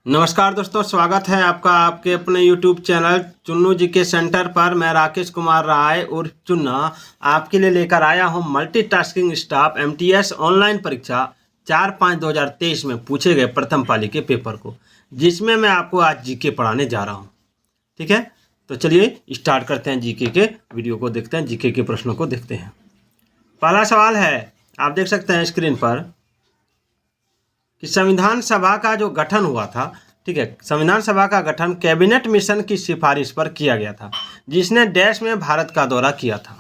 नमस्कार दोस्तों, स्वागत है आपका आपके अपने YouTube चैनल चुन्नू जी के सेंटर पर। मैं राकेश कुमार राय और चुन्ना आपके लिए लेकर आया हूं मल्टीटास्किंग स्टाफ MTS ऑनलाइन परीक्षा 4/5/2023 में पूछे गए प्रथम पाली के पेपर को, जिसमें मैं आपको आज जीके पढ़ाने जा रहा हूं। ठीक है, तो चलिए स्टार्ट करते हैं। जीके के वीडियो को देखते हैं, जीके के प्रश्नों को देखते हैं। पहला सवाल है, आप देख सकते हैं स्क्रीन पर कि संविधान सभा का जो गठन हुआ था, ठीक है, संविधान सभा का गठन कैबिनेट मिशन की सिफारिश पर किया गया था, जिसने देश में भारत का दौरा किया था।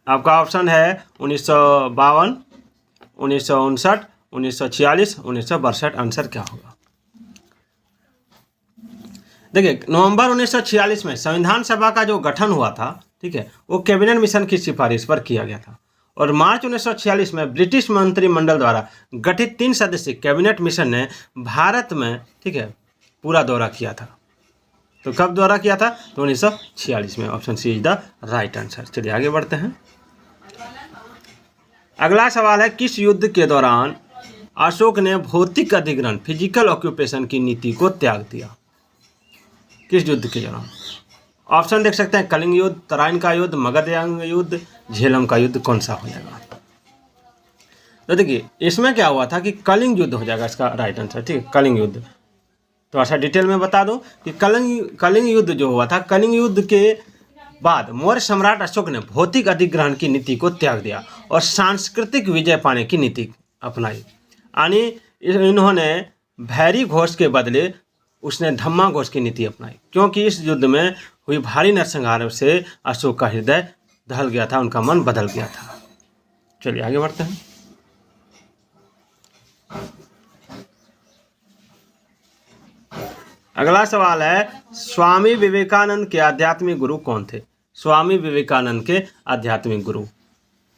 आपका ऑप्शन है 1952, 1959, 1946, 1962। आंसर क्या होगा? देखिए, नवंबर 1946 में संविधान सभा का जो गठन हुआ था, ठीक है, वो कैबिनेट मिशन की सिफारिश पर किया गया था। और मार्च 1946 में ब्रिटिश मंत्रिमंडल द्वारा गठित 3 सदस्यीय कैबिनेट मिशन ने भारत में, ठीक है, पूरा दौरा किया था। तो कब दौरा किया था? तो 1946 में। Option C is the right answer. चलिए आगे बढ़ते हैं। अगला सवाल है, किस युद्ध के दौरान अशोक ने भौतिक अधिग्रहण फिजिकल ऑक्यूपेशन की नीति को त्याग दिया? किस युद्ध के दौरान? ऑप्शन देख सकते हैं, कलिंग युद्ध, तराइन का युद्ध, मगध युद्ध, झेलम का युद्ध। कौन सा हो जाएगा? तो देखिए, इसमें क्या हुआ था कि कलिंग युद्ध हो जाएगा इसका राइट आंसर। ठीक है, कलिंग युद्ध। तो अच्छा डिटेल में बता दूं कि कलिंग युद्ध जो हुआ था, कलिंग युद्ध के बाद मौर्य सम्राट अशोक ने भौतिक अधिग्रहण की नीति को त्याग दिया और सांस्कृतिक विजय पाने की नीति अपनाई। यानी इन्होंने भैरी घोष के बदले उसने धम्मा घोष की नीति अपनाई, क्योंकि इस युद्ध में हुई भारी नरसंहार से अशोक का हृदय दहल गया था, उनका मन बदल गया था। चलिए आगे बढ़ते हैं। अगला सवाल है, स्वामी विवेकानंद के आध्यात्मिक गुरु कौन थे? स्वामी विवेकानंद के आध्यात्मिक गुरु।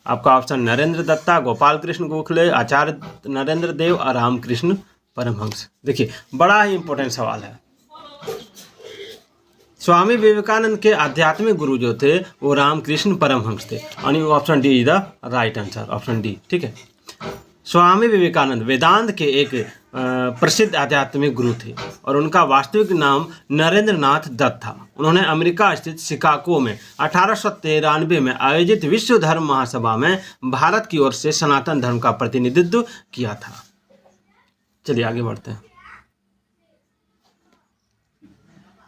आपका ऑप्शन नरेंद्र दत्ता, गोपाल कृष्ण गोखले, आचार्य नरेंद्र देव और रामकृष्ण परमहंस। देखिए, बड़ा ही इंपॉर्टेंट सवाल है। स्वामी विवेकानंद के आध्यात्मिक गुरु जो थे वो रामकृष्ण परमहंस थे, यानी option D is the right answer. Option D, ठीक है। स्वामी विवेकानंद वेदांत के एक प्रसिद्ध आध्यात्मिक गुरु थे और उनका वास्तविक नाम नरेंद्र नाथ दत्त था। उन्होंने अमेरिका स्थित शिकागो में 1893 में आयोजित विश्व धर्म महासभा में भारत की ओर से सनातन धर्म का प्रतिनिधित्व किया था। चलिए आगे बढ़ते हैं।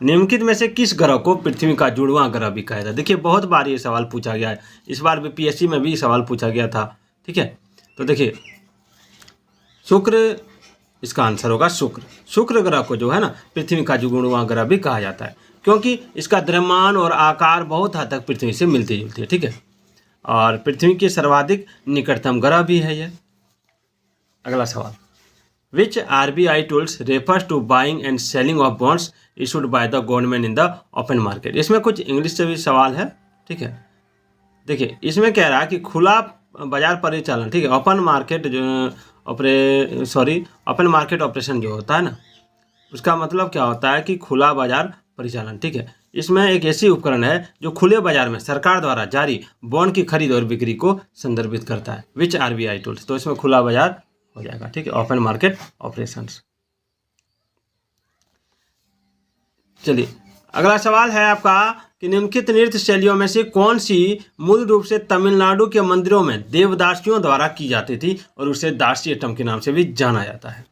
निम्नलिखित में से किस ग्रह को पृथ्वी का जुड़वां ग्रह भी कहा जाता है? देखिए, बहुत बार ये सवाल पूछा गया है, इस बार भी PSC में भी सवाल पूछा गया था। ठीक है, तो देखिए, शुक्र इसका आंसर होगा। शुक्र ग्रह को जो है ना, पृथ्वी का जुड़वां ग्रह भी कहा जाता है, क्योंकि इसका द्रव्यमान और आकार बहुत हद तक पृथ्वी से मिलती जुलती है। ठीक है, और पृथ्वी के सर्वाधिक निकटतम ग्रह भी है ये। अगला सवाल, Which RBI tools refers to buying and selling of bonds issued by the government in the open market? इसमें कुछ इंग्लिश से भी सवाल है। ठीक है, देखिए, इसमें कह रहा है कि खुला बाजार परिचालन, ठीक है, ओपन मार्केट ऑपरेशन जो होता है ना, उसका मतलब क्या होता है कि खुला बाजार परिचालन। ठीक है, इसमें एक ऐसी उपकरण है जो खुले बाजार में सरकार द्वारा जारी बॉन्ड की खरीद और बिक्री को संदर्भित करता है। विच RBI टूल्स, तो इसमें खुला बाजार हो जाएगा। ठीक है, ओपन मार्केट ऑपरेशंस। चलिए अगला सवाल है आपका कि निम्नलिखित नृत्य शैलियों में से कौन सी मूल रूप से तमिलनाडु के मंदिरों में देवदासियों द्वारा की जाती थी और उसे दासियट्टम के नाम से भी जाना जाता है?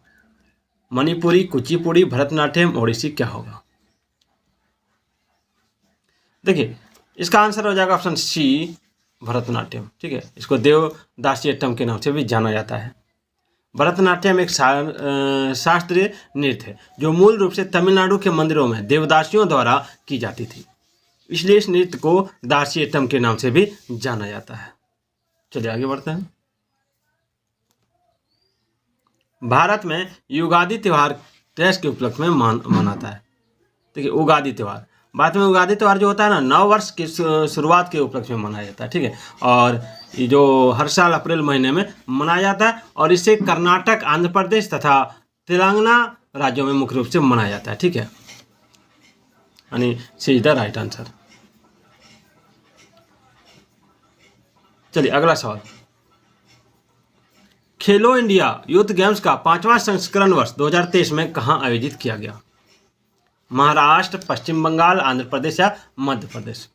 मणिपुरी, कुचिपुड़ी, भरतनाट्यम, ओडिसी। क्या होगा? देखिए, इसका आंसर हो जाएगा ऑप्शन सी, भरतनाट्यम। ठीक है, इसको देवदासियट्टम के नाम से भी जाना जाता है। भरतनाट्यम एक शास्त्रीय नृत्य है जो मूल रूप से तमिलनाडु के मंदिरों में देवदासियों द्वारा की जाती थी, इसलिए इस नृत्य को दासियट्टम के नाम से भी जाना जाता है। चलिए आगे बढ़ते हैं। भारत में युगादि त्यौहार देश के उपलक्ष्य में मनाता है। देखिए, उगादि त्यौहार, भारत में उगादि त्यौहार जो होता है ना, नव वर्ष की शुरुआत के उपलक्ष्य में मनाया जाता है। ठीक है, और ये जो हर साल अप्रैल महीने में मनाया जाता है और इसे कर्नाटक, आंध्र प्रदेश तथा तेलंगाना राज्यों में मुख्य रूप से मनाया जाता है। ठीक है, यानी सी इज द राइट आंसर। चलिए अगला सवाल, खेलो इंडिया यूथ गेम्स का 5वां संस्करण वर्ष 2023 में कहाँ आयोजित किया गया? महाराष्ट्र, पश्चिम बंगाल, आंध्र प्रदेश या मध्य प्रदेश?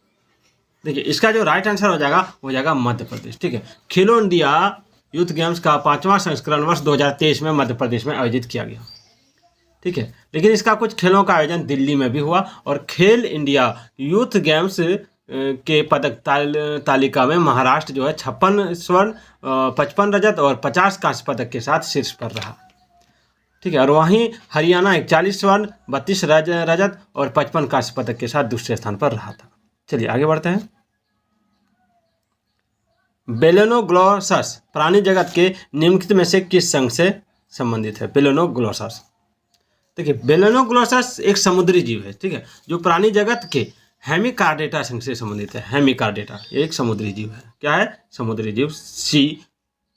देखिए इसका जो राइट आंसर हो जाएगा वो हो जाएगा मध्य प्रदेश। ठीक है, खेलो इंडिया यूथ गेम्स का 5वां संस्करण वर्ष 2023 में मध्य प्रदेश में आयोजित किया गया। ठीक है, लेकिन इसका कुछ खेलों का आयोजन दिल्ली में भी हुआ और खेल इंडिया यूथ गेम्स के पदक तालिका में महाराष्ट्र जो है 56 स्वर्ण, 55 रजत और 50 कांस्य पदक के साथ शीर्ष पर रहा। ठीक है, और वहीं हरियाणा 41 स्वर्ण, 32 रजत और 55 कांस्य पदक के साथ दूसरे स्थान पर रहा था। चलिए आगे बढ़ते हैं। बेलेनोग्लोसस प्राणी जगत के निम्नलिखित में से किस संघ से संबंधित है? बेलेनोग्लोसस, देखिए बेलेनोग्लोसस एक समुद्री जीव है। ठीक है, जो प्राणी जगत के हेमिकार्डेटा संघ से संबंधित है। हेमिकार्डेटा एक समुद्री जीव है। क्या है? समुद्री जीव, सी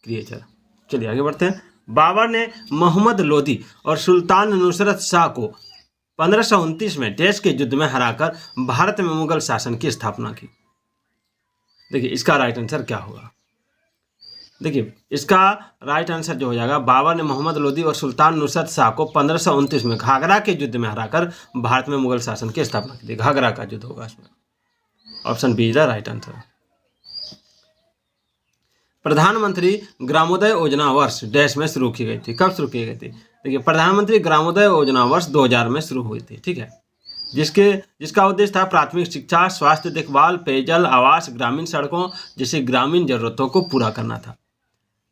क्रिएचर। चलिए आगे बढ़ते हैं। बाबर ने मोहम्मद लोदी और सुल्तान नुसरत शाह को 1529 में देश के युद्ध में हराकर भारत में मुगल शासन की स्थापना की। देखिए इसका राइट आंसर क्या होगा? देखिए इसका राइट आंसर जो हो जाएगा, बाबर ने मोहम्मद लोदी और सुल्तान नुसरत शाह को 1529 में घाघरा के युद्ध में हराकर भारत में मुगल शासन की स्थापना की थी। घाघरा का युद्ध होगा इसमें। Option B is the right answer. प्रधानमंत्री ग्रामोदय योजना वर्ष डैश में शुरू की गई थी। कब शुरू की गई थी? देखिए प्रधानमंत्री ग्रामोदय योजना वर्ष 2000 में शुरू हुई थी। ठीक है, जिसका उद्देश्य था प्राथमिक शिक्षा, स्वास्थ्य देखभाल, पेयजल, आवास, ग्रामीण सड़कों जैसी ग्रामीण जरूरतों को पूरा करना था।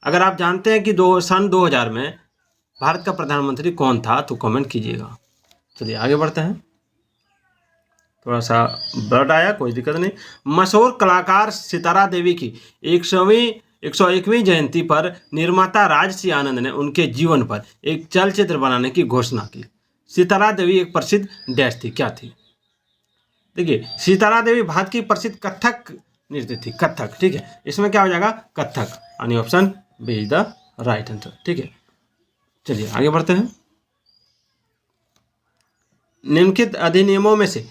अगर आप जानते हैं कि सन 2000 में भारत का प्रधानमंत्री कौन था तो कमेंट कीजिएगा। चलिए आगे बढ़ते हैं। थोड़ा सा ब्लड आया, कोई दिक्कत नहीं। मशहूर कलाकार सितारा देवी की 101वीं जयंती पर निर्माता राजश्री आनंद ने उनके जीवन पर एक चलचित्र बनाने की घोषणा की। सितारा देवी एक प्रसिद्ध डैश थी, क्या थी? देखिए सितारा देवी भारत की प्रसिद्ध कथक नृत्य थी, कथक। ठीक है, इसमें क्या हो जाएगा? कथक, यानी option B is the right answer. ठीक है, चलिए आगे बढ़ते हैं। निम्नलिखित अधिनियमों में से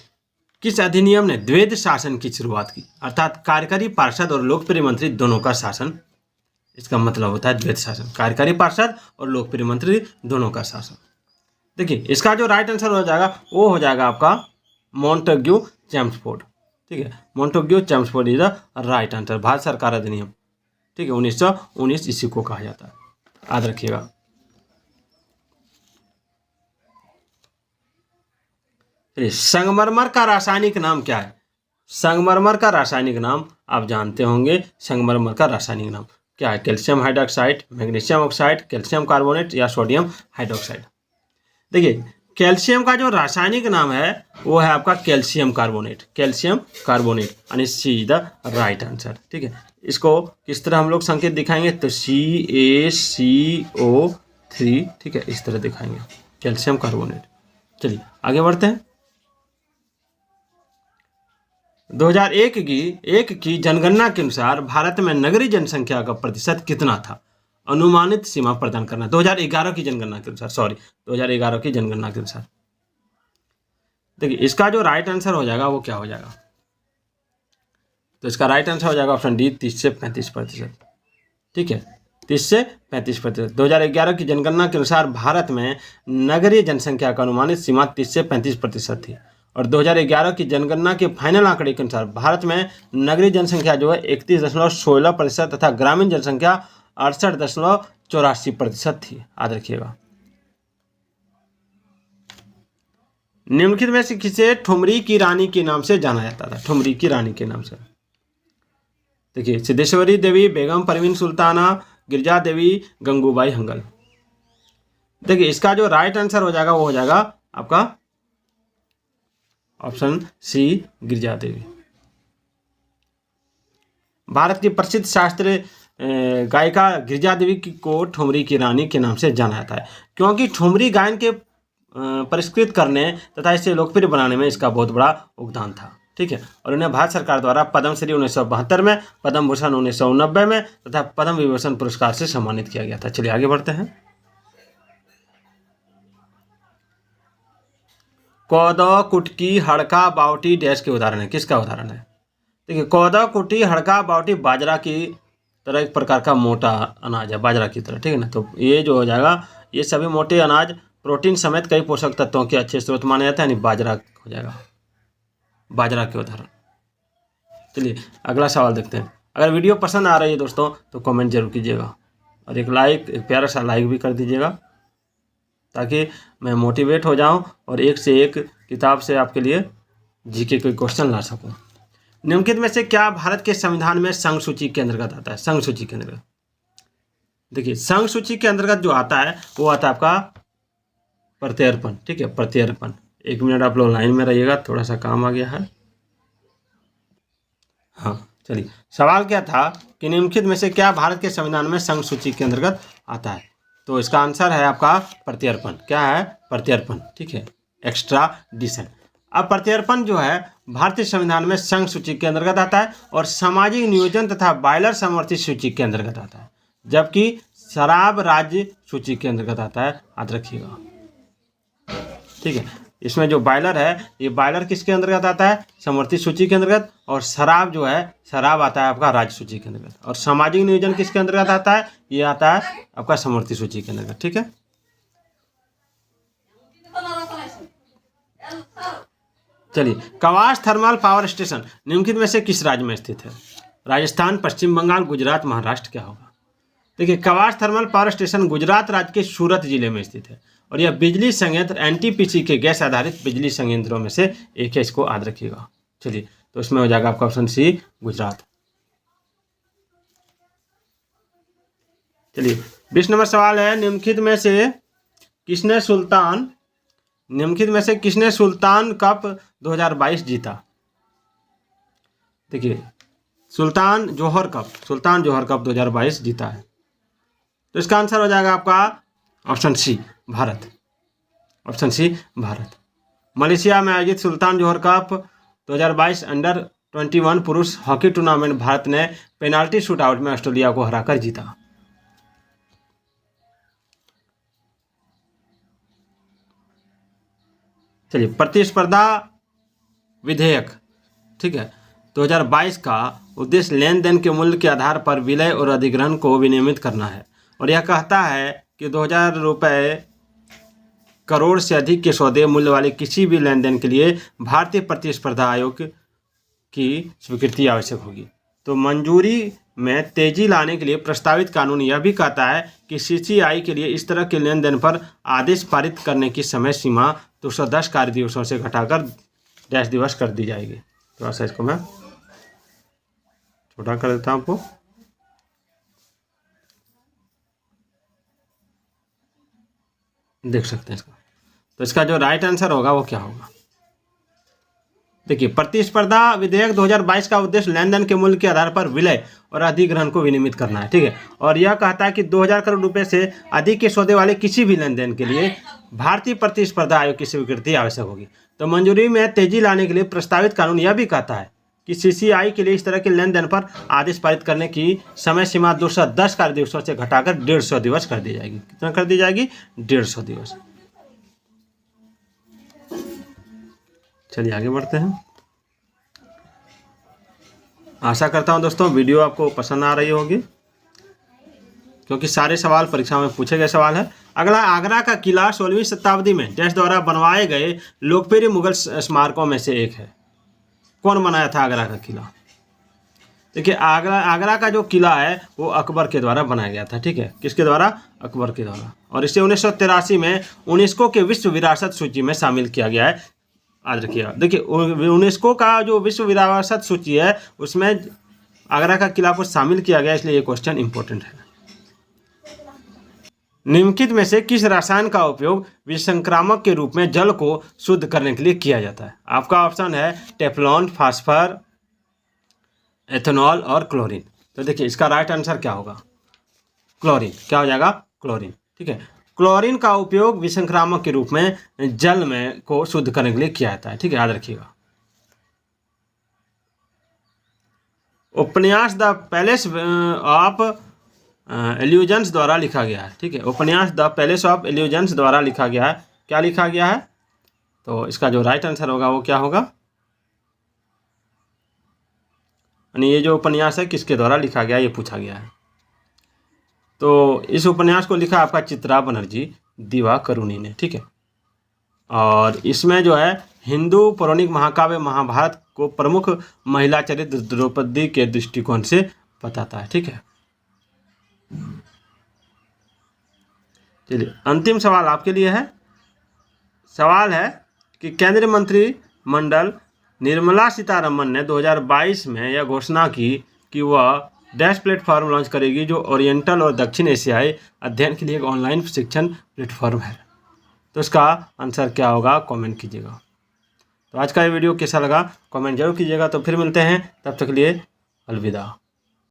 किस अधिनियम ने द्वैध शासन की शुरुआत की? अर्थात कार्यकारी पार्षद और लोकप्रिय मंत्री दोनों का शासन। इसका मतलब होता है द्वैध शासन, कार्यकारी पार्षद और लोकप्रिय मंत्री दोनों का शासन। देखिए इसका जो राइट आंसर हो जाएगा वो हो जाएगा आपका मॉन्टेग्यू चेम्सफोर्ड। ठीक है, Montagu Chelmsford is the right answer. Bharat सरकार अधिनियम। ठीक है, 1919 इसी को कहा जाता है, याद रखिएगा। संगमरमर का रासायनिक नाम क्या है? संगमरमर का रासायनिक नाम आप जानते होंगे। संगमरमर का रासायनिक नाम क्या है? Calcium hydroxide, magnesium oxide, calcium carbonate या सोडियम हाइड्रोक्साइड? देखिए कैल्शियम का जो रासायनिक नाम है वो है आपका कैल्शियम कार्बोनेट। कैल्शियम कार्बोनेट, यानी सी इज द राइट आंसर। ठीक है, इसको किस तरह हम लोग संकेत दिखाएंगे? तो CaCO3। ठीक है, इस तरह दिखाएंगे, कैल्शियम कार्बोनेट। चलिए आगे बढ़ते हैं। 2001 की जनगणना के अनुसार भारत में नगरीय जनसंख्या का प्रतिशत कितना था? अनुमानित सीमा प्रदान करना। 2011 की जनगणना के अनुसार, 2011 की जनगणना के अनुसार। देखिए इसका जो राइट आंसर हो जाएगा वो क्या हो जाएगा? तो इसका राइट आंसर हो जाएगा ऑप्शन डी, 30 से 35%। ठीक है, 30 से 35%। 2011 की जनगणना के अनुसार भारत में नगरीय जनसंख्या का अनुमानित सीमा 30 से 35% थी। और 2011 की जनगणना के फाइनल आंकड़े के अनुसार भारत में नगरीय जनसंख्या जो है 31.16% तथा ग्रामीण जनसंख्या 68.84% थी। याद रखिएगा। निम्नलिखित में से किसे ठुमरी की रानी के नाम से जाना जाता था? ठुमरी की रानी के नाम से देखिए सिद्धेश्वरी देवी, बेगम परवीन सुल्ताना, गिरजा देवी, गंगूबाई हंगल। देखिए इसका जो राइट आंसर हो जाएगा वो हो जाएगा आपका ऑप्शन सी, गिरजा देवी। भारत की प्रसिद्ध शास्त्रीय गायिका गिरजा देवी को ठुमरी की रानी के नाम से जाना जाता है, क्योंकि ठुमरी गायन के परिष्कृत करने तथा इसे लोकप्रिय बनाने में इसका बहुत बड़ा योगदान था। ठीक है, और उन्हें भारत सरकार द्वारा पद्मश्री 1972 में, पद्म भूषण 1990 में तथा पद्म विभूषण पुरस्कार से सम्मानित किया गया था। चलिए आगे बढ़ते हैं। कोदो, कुटकी, हड़का, बावटी डैश के उदाहरण है। किसका उदाहरण है? देखिए कोदो, कुटकी, हड़का, बावटी बाजरा की तरह एक प्रकार का मोटा अनाज है, बाजरा की तरह, ठीक है ना। तो ये जो हो जाएगा, ये सभी मोटे अनाज प्रोटीन समेत कई पोषक तत्वों के अच्छे स्रोत माने जाते हैं, यानी बाजरा हो जाएगा, बाजरा के उदाहरण। चलिए अगला सवाल देखते हैं। अगर वीडियो पसंद आ रही है दोस्तों तो कमेंट जरूर कीजिएगा, और एक प्यारा सा लाइक भी कर दीजिएगा, ताकि मैं मोटिवेट हो जाऊं और एक से एक किताब से आपके लिए जीके कोई क्वेश्चन ला सकूं। निम्नलिखित में से क्या भारत के संविधान में संघ सूची के अंतर्गत आता है? संघ सूची के अंतर्गत देखिए, संघ सूची के अंतर्गत जो आता है वो आता है आपका प्रत्यर्पण, ठीक है, प्रत्यर्पण। 1 मिनट आप लोग लाइन में रहिएगा, थोड़ा सा काम आ गया है। हाँ चलिए, सवाल क्या था कि निम्नलिखित में से क्या भारत के संविधान में संघ सूची के अंतर्गत आता है? तो इसका आंसर है आपका प्रत्यर्पण। क्या है? प्रत्यर्पण, ठीक है, एक्स्ट्राडिशन। अब प्रत्यर्पण जो है भारतीय संविधान में संघ सूची के अंतर्गत आता है और सामाजिक नियोजन तथा बायलर समवर्ती सूची के अंतर्गत आता है, जबकि शराब राज्य सूची के अंतर्गत आता है, याद रखिएगा, ठीक है। इसमें जो बायलर है, ये बायलर किसके अंतर्गत आता है? समवर्ती सूची के अंतर्गत। और शराब जो है, शराब आता है आपका राज्य सूची के अंतर्गत। और सामाजिक नियोजन किसके अंतर्गत आता है? ये आता है आपका समवर्ती सूची के अंतर्गत, ठीक है। चलिए, कवास थर्मल पावर स्टेशन निम्नलिखित में से किस राज्य में स्थित है? राजस्थान, पश्चिम बंगाल, गुजरात, महाराष्ट्र, क्या होगा? देखिए, Kawas thermal power station Gujarat राज्य के सूरत जिले में स्थित है और यह बिजली संयंत्र एनटीपीसी के गैस आधारित बिजली संयंत्रों में से एक है, इसको याद रखिएगा। चलिए, तो इसमें हो जाएगा आपका ऑप्शन सी, गुजरात। चलिए 20 नंबर सवाल है, निम्नलिखित में से किसने सुल्तान कप 2022 जीता? देखिए, सुल्तान जोहर कप 2022 जीता है। तो इसका आंसर हो जाएगा आपका option C, Bharat. Option C, Bharat. Malaysia में आयोजित सुल्तान जोहर कप 2022 अंडर 21 पुरुष हॉकी टूर्नामेंट भारत ने पेनाल्टी शूटआउट में ऑस्ट्रेलिया को हराकर जीता। चलिए, प्रतिस्पर्धा विधेयक, ठीक है, 2022 का उद्देश्य लेन देन के मूल्य के आधार पर विलय और अधिग्रहण को विनियमित करना है और यह कहता है कि 2000 रुपये करोड़ से अधिक के सौदे मूल्य वाले किसी भी लेन देन के लिए भारतीय प्रतिस्पर्धा आयोग की स्वीकृति आवश्यक होगी। तो मंजूरी में तेजी लाने के लिए प्रस्तावित कानून यह भी कहता है कि सीसीआई के लिए इस तरह के लेन देन पर आदेश पारित करने की समय सीमा 210 कार्य दिवसों से घटाकर डैश दिवस कर दी जाएगी। थोड़ा सा इसको मैं छोटा कर देता हूँ आपको। देख सकते हैं इसका। तो इसका जो राइट आंसर होगा वो क्या होगा? देखिए, प्रतिस्पर्धा विधेयक 2022 का उद्देश्य लेन देन के मूल्य के आधार पर विलय और अधिग्रहण को विनियमित करना है, ठीक है। और यह कहता है कि 2000 करोड़ रुपए से अधिक के सौदे वाले किसी भी लेन देन के लिए भारतीय प्रतिस्पर्धा आयोग की स्वीकृति आवश्यक होगी। तो मंजूरी में तेजी लाने के लिए प्रस्तावित कानून यह भी कहता है कि सीसीआई के लिए इस तरह के लेन देन पर आदेश पारित करने की समय सीमा 210 कार्य दिवसों से घटाकर 150 दिवस कर दी जाएगी। कितना कर दी जाएगी? 150 दिवस। चलिए आगे बढ़ते हैं। आशा करता हूं दोस्तों वीडियो आपको पसंद आ रही होगी, क्योंकि सारे सवाल परीक्षा में पूछे गए सवाल है। अगला, आगरा का किला 16वीं शताब्दी में डैश द्वारा बनवाए गए लोकप्रिय मुगल स्मारकों में से एक है। कौन बनाया था आगरा का किला? देखिए, आगरा का जो किला है वो अकबर के द्वारा बनाया गया था, ठीक है। किसके द्वारा? अकबर के द्वारा। और इसे 1983 में यूनेस्को के विश्व विरासत सूची में शामिल किया गया है, याद रखिएगा। देखिए, यूनेस्को का जो विश्व विरासत सूची है उसमें आगरा का किला को शामिल किया गया, इसलिए ये क्वेश्चन इंपॉर्टेंट है। निम्नलिखित में से किस रसायन का उपयोग विसंक्रामक के रूप में जल को शुद्ध करने के लिए किया जाता है? आपका ऑप्शन है टेफ्लॉन, फास्फर, एथेनॉल और क्लोरीन। तो देखिए, इसका राइट आंसर क्या होगा? क्लोरीन। क्या हो जाएगा? क्लोरीन, ठीक है। क्लोरीन का उपयोग विसंक्रामक के रूप में जल में को शुद्ध करने के लिए किया जाता है, ठीक है, याद रखिएगा। उपन्यास द पैलेस ऑफ इल्यूजन्स द्वारा लिखा गया है, ठीक है। उपन्यास द पैलेस ऑफ इल्यूजन्स द्वारा लिखा गया है। क्या लिखा गया है? तो इसका जो राइट आंसर होगा वो क्या होगा? यानी ये जो उपन्यास है किसके द्वारा लिखा गया ये पूछा गया है। तो इस उपन्यास को लिखा आपका चित्रा बनर्जी दिवाकरुणी ने, ठीक है। और इसमें जो है हिंदू पौराणिक महाकाव्य महाभारत को प्रमुख महिला चरित्र द्रौपदी के दृष्टिकोण से बताता है, ठीक है। चलिए अंतिम सवाल आपके लिए है। सवाल है कि केंद्रीय मंत्रिमंडल निर्मला सीतारमण ने 2022 में यह घोषणा की कि वह डैश प्लेटफॉर्म लॉन्च करेगी जो ओरिएंटल और दक्षिण एशियाई अध्ययन के लिए एक ऑनलाइन शिक्षण प्लेटफॉर्म है। तो इसका आंसर क्या होगा कमेंट कीजिएगा। तो आज का ये वीडियो कैसा लगा कमेंट जरूर कीजिएगा। तो फिर मिलते हैं, तब तक के लिए अलविदा।